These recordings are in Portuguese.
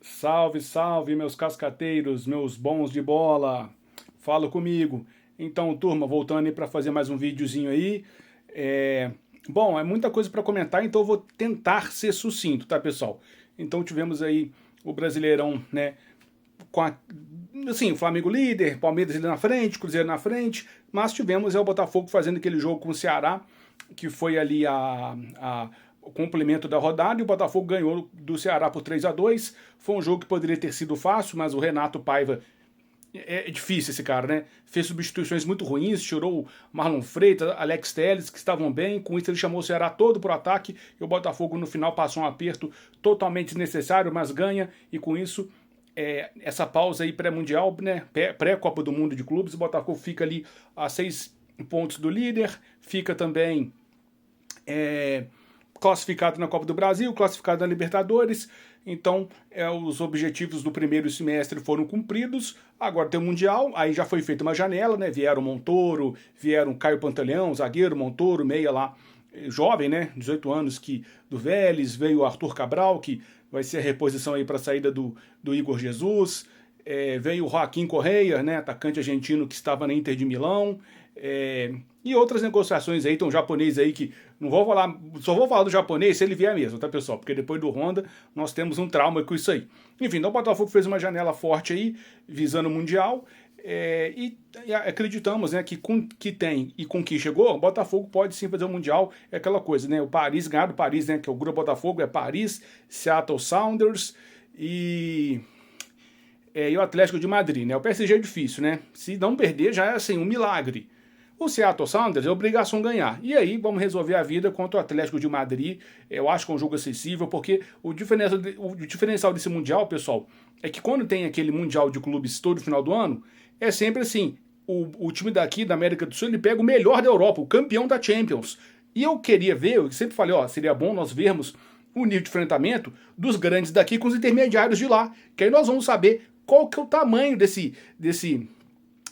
Salve, salve, meus cascateiros, meus bons de bola. Fala comigo. Então, turma, voltando aí para fazer mais um videozinho aí. Bom, é muita coisa para comentar, então eu vou tentar ser sucinto, tá, pessoal? Então tivemos aí o Brasileirão, né, assim, o Flamengo líder, Palmeiras ali na frente, Cruzeiro na frente, mas tivemos o Botafogo fazendo aquele jogo com o Ceará, que foi ali o complemento da rodada, e o Botafogo ganhou do Ceará por 3-2. Foi um jogo que poderia ter sido fácil, mas o Renato Paiva é difícil esse cara, né? Fez substituições muito ruins, tirou o Marlon Freitas, Alex Telles, que estavam bem, com isso ele chamou o Ceará todo pro ataque, e o Botafogo no final passou um aperto totalmente desnecessário, mas ganha, e com isso essa pausa aí pré-mundial, né, pré-Copa do Mundo de Clubes, o Botafogo fica ali a 6 pontos do líder, fica também classificado na Copa do Brasil, classificado na Libertadores. Então, os objetivos do primeiro semestre foram cumpridos. Agora tem o Mundial, aí já foi feita uma janela, né? Vieram Montoro, vieram Caio Pantaleão, zagueiro, Montoro, meia lá, jovem, né? 18 anos do Vélez, veio o Arthur Cabral, que vai ser a reposição aí para a saída do Igor Jesus. Veio o Joaquim Correia, né? Atacante argentino que estava na Inter de Milão. E outras negociações aí, tem um japonês aí que não vou falar, só vou falar do japonês se ele vier mesmo, tá, pessoal? Porque depois do Honda nós temos um trauma com isso aí. Enfim, então o Botafogo fez uma janela forte aí, visando o Mundial, e acreditamos, né, que com que tem e com que chegou, o Botafogo pode sim fazer o Mundial, é aquela coisa, né? O Paris, ganhar do Paris, né, que é o grupo Botafogo, é Paris, Seattle Sounders e o Atlético de Madrid, né? O PSG é difícil, né? Se não perder já é assim, um milagre. O Seattle Sounders é obrigação ganhar. E aí vamos resolver a vida contra o Atlético de Madrid. Eu acho que é um jogo acessível, porque o diferencial desse Mundial, pessoal, é que quando tem aquele Mundial de clubes todo final do ano, é sempre assim, o time daqui da América do Sul, ele pega o melhor da Europa, o campeão da Champions. E eu queria ver, eu sempre falei, ó, seria bom nós vermos o nível de enfrentamento dos grandes daqui com os intermediários de lá, que aí nós vamos saber qual que é o tamanho desse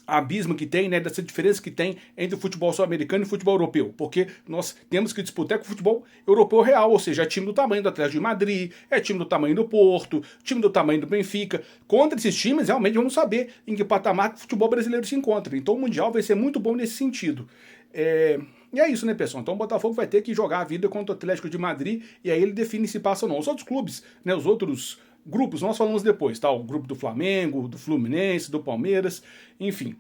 abismo que tem, né, dessa diferença que tem entre o futebol sul-americano e o futebol europeu, porque nós temos que disputar com o futebol europeu real, ou seja, é time do tamanho do Atlético de Madrid, é time do tamanho do Porto, time do tamanho do Benfica. Contra esses times, realmente vamos saber em que patamar o futebol brasileiro se encontra. Então o Mundial vai ser muito bom nesse sentido. E é isso, né, pessoal? Então o Botafogo vai ter que jogar a vida contra o Atlético de Madrid, e aí ele define se passa ou não. Os outros clubes, né, os outros grupos, nós falamos depois, tá? O grupo do Flamengo, do Fluminense, do Palmeiras, enfim.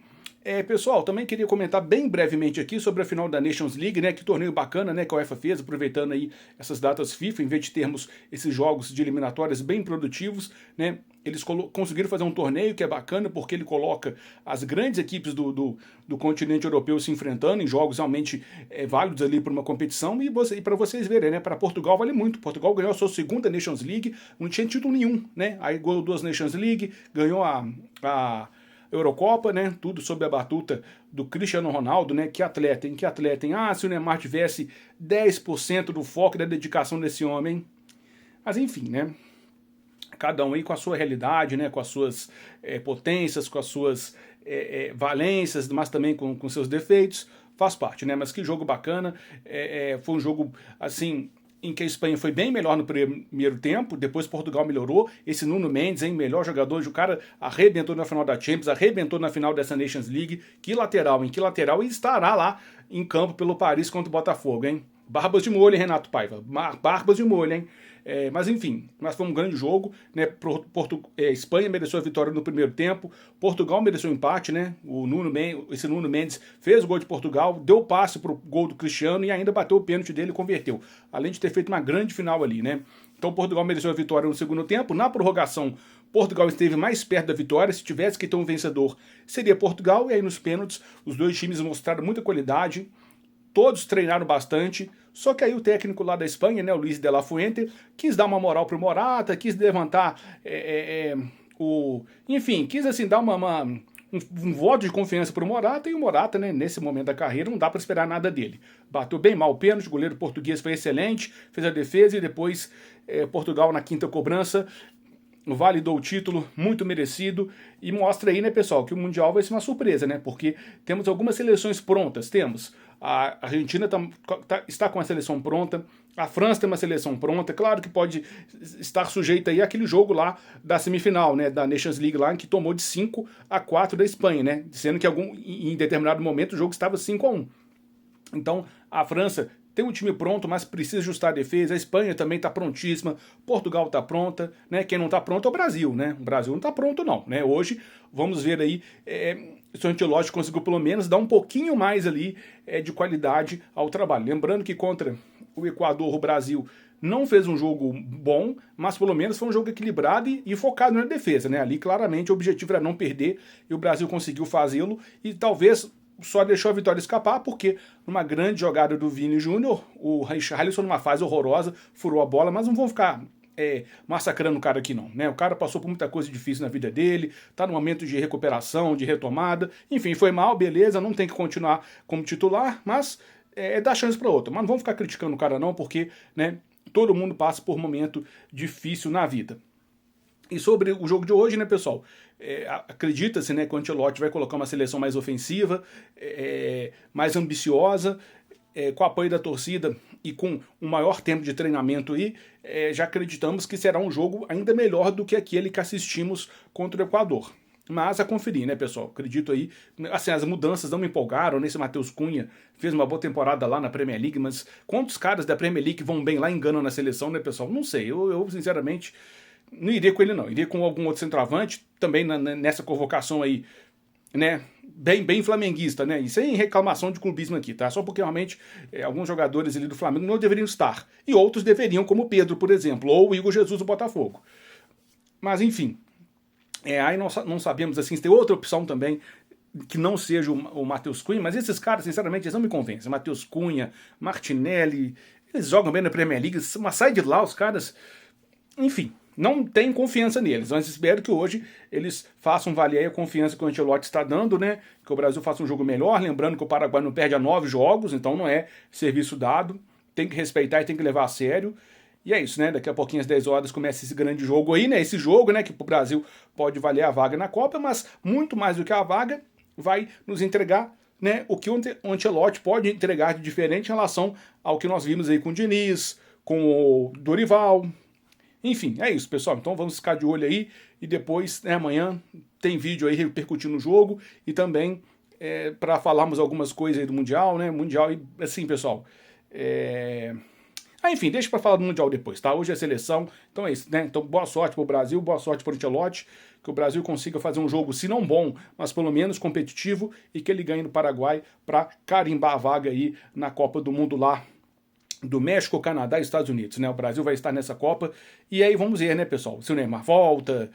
Pessoal, também queria comentar bem brevemente aqui sobre a final da Nations League, né? Que torneio bacana, né? Que a UEFA fez, aproveitando aí essas datas FIFA, em vez de termos esses jogos de eliminatórias bem produtivos, né? Eles conseguiram fazer um torneio que é bacana, porque ele coloca as grandes equipes do continente europeu se enfrentando em jogos realmente válidos ali para uma competição, e para vocês verem, né? Para Portugal vale muito. Portugal ganhou a sua segunda Nations League, não tinha título nenhum, né? Aí ganhou 2 Nations League, ganhou a Eurocopa, né? Tudo sob a batuta do Cristiano Ronaldo, né? Que atleta, hein? Que atleta, hein? Ah, se o Neymar tivesse 10% do foco e da dedicação desse homem. Mas enfim, né? Cada um aí com a sua realidade, né? Com as suas potências, com as suas valências, mas também com seus defeitos. Faz parte, né? Mas que jogo bacana. Foi um jogo, assim, em que a Espanha foi bem melhor no primeiro tempo, depois Portugal melhorou. Esse Nuno Mendes, hein, melhor jogador, o cara arrebentou na final da Champions, arrebentou na final dessa Nations League. Que lateral, hein? Que lateral, e estará lá em campo pelo Paris contra o Botafogo, hein? Barbas de molho, hein, Renato Paiva? Barbas de molho, hein? Mas enfim, foi um grande jogo, né? Espanha mereceu a vitória no primeiro tempo, Portugal mereceu o empate, né? Esse Nuno Mendes fez o gol de Portugal, deu passe pro gol do Cristiano e ainda bateu o pênalti dele e converteu. Além de ter feito uma grande final ali, né? Então Portugal mereceu a vitória no segundo tempo. Na prorrogação, Portugal esteve mais perto da vitória. Se tivesse que ter um vencedor, seria Portugal. E aí nos pênaltis, os dois times mostraram muita qualidade. Todos treinaram bastante, só que aí o técnico lá da Espanha, né, o Luis de la Fuente, quis dar uma moral pro Morata, quis levantar enfim, quis assim dar um voto de confiança pro Morata, e o Morata, né, nesse momento da carreira, não dá para esperar nada dele. Bateu bem mal o pênalti, o goleiro português foi excelente, fez a defesa, e depois Portugal na quinta cobrança validou o título, muito merecido, e mostra aí, né, pessoal, que o Mundial vai ser uma surpresa, né, porque temos algumas seleções prontas, a Argentina está com a seleção pronta, A França tem uma seleção pronta, claro que pode estar sujeita aí àquele jogo lá da semifinal, né, da Nations League lá, que tomou de 5-4 da Espanha, né, sendo que em determinado momento o jogo estava 5-1. Então, a França tem um time pronto, mas precisa ajustar a defesa. A Espanha também está prontíssima. Portugal está pronta, né? Quem não está pronto é o Brasil, né? O Brasil não está pronto não, né? Hoje, vamos ver aí se o Ancelotti conseguiu pelo menos dar um pouquinho mais ali de qualidade ao trabalho. Lembrando que contra o Equador, o Brasil não fez um jogo bom, mas pelo menos foi um jogo equilibrado e focado na defesa, né? Ali claramente o objetivo era não perder e o Brasil conseguiu fazê-lo e talvez só deixou a vitória escapar porque numa grande jogada do Vini Júnior, o Richarlison numa fase horrorosa furou a bola, mas não vão ficar massacrando o cara aqui não, né? O cara passou por muita coisa difícil na vida dele, tá no momento de recuperação, de retomada, enfim, foi mal, beleza, não tem que continuar como titular, mas dá chance para outro. Mas não vamos ficar criticando o cara não, porque, né, todo mundo passa por um momento difícil na vida. E sobre o jogo de hoje, né, pessoal? Acredita-se, né, que o Ancelotti vai colocar uma seleção mais ofensiva, mais ambiciosa, com o apoio da torcida e com um maior tempo de treinamento aí, já acreditamos que será um jogo ainda melhor do que aquele que assistimos contra o Equador. Mas a conferir, né, pessoal? Acredito aí, assim, as mudanças não me empolgaram, nesse Matheus Cunha fez uma boa temporada lá na Premier League, mas quantos caras da Premier League vão bem lá e enganam na seleção, né, pessoal? Não sei, eu sinceramente não iria com ele não, iria com algum outro centroavante, também nessa convocação aí, né, bem flamenguista, né, e sem reclamação de clubismo aqui, tá, só porque realmente alguns jogadores ali do Flamengo não deveriam estar, e outros deveriam, como o Pedro, por exemplo, ou o Igor Jesus do Botafogo. Mas enfim, aí nós não sabemos assim, se tem outra opção também, que não seja o Matheus Cunha, mas esses caras, sinceramente, eles não me convencem. Matheus Cunha, Martinelli, eles jogam bem na Premier League, mas sai de lá os caras, enfim, não tem confiança neles, mas espero que hoje eles façam valer a confiança que o Ancelotti está dando, né? Que o Brasil faça um jogo melhor, lembrando que o Paraguai não perde a 9 jogos, então não é serviço dado, tem que respeitar e tem que levar a sério. E é isso, né? Daqui a pouquinho às 10 horas começa esse grande jogo aí, né? Esse jogo, né, que pro Brasil pode valer a vaga na Copa, mas muito mais do que a vaga, vai nos entregar, né, o que o Ancelotti pode entregar de diferente em relação ao que nós vimos aí com o Diniz, com o Dorival. Enfim, é isso, pessoal. Então vamos ficar de olho aí e depois, né, amanhã tem vídeo aí repercutindo o jogo e também para falarmos algumas coisas aí do Mundial, né? Mundial e assim, pessoal. Enfim, deixa para falar do Mundial depois, tá? Hoje é seleção, então é isso, né? Então boa sorte pro Brasil, boa sorte pro Ancelotti, que o Brasil consiga fazer um jogo, se não bom, mas pelo menos competitivo e que ele ganhe no Paraguai para carimbar a vaga aí na Copa do Mundo lá do México, Canadá e Estados Unidos, né? O Brasil vai estar nessa Copa e aí vamos ver, né, pessoal? Se o Neymar volta,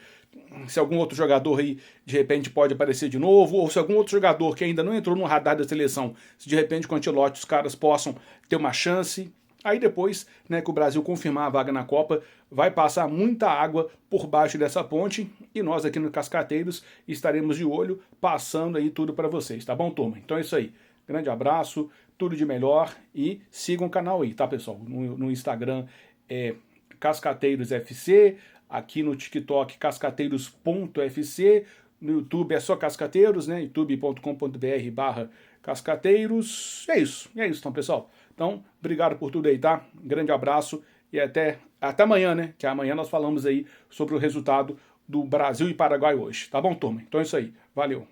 se algum outro jogador aí de repente pode aparecer de novo, ou se algum outro jogador que ainda não entrou no radar da seleção, se de repente com o Ancelotti os caras possam ter uma chance. Aí depois, né, que o Brasil confirmar a vaga na Copa, vai passar muita água por baixo dessa ponte e nós aqui no Cascateiros estaremos de olho, passando aí tudo para vocês, tá bom, turma? Então é isso aí. Grande abraço, tudo de melhor e sigam o canal aí, tá, pessoal? No Instagram é Cascateiros FC, aqui no TikTok cascateiros.fc, no YouTube é só Cascateiros, né? youtube.com.br/cascateiros. É isso, então, pessoal. Então, obrigado por tudo aí, tá? Grande abraço e até amanhã, né? Que amanhã nós falamos aí sobre o resultado do Brasil e Paraguai hoje. Tá bom, turma? Então é isso aí. Valeu.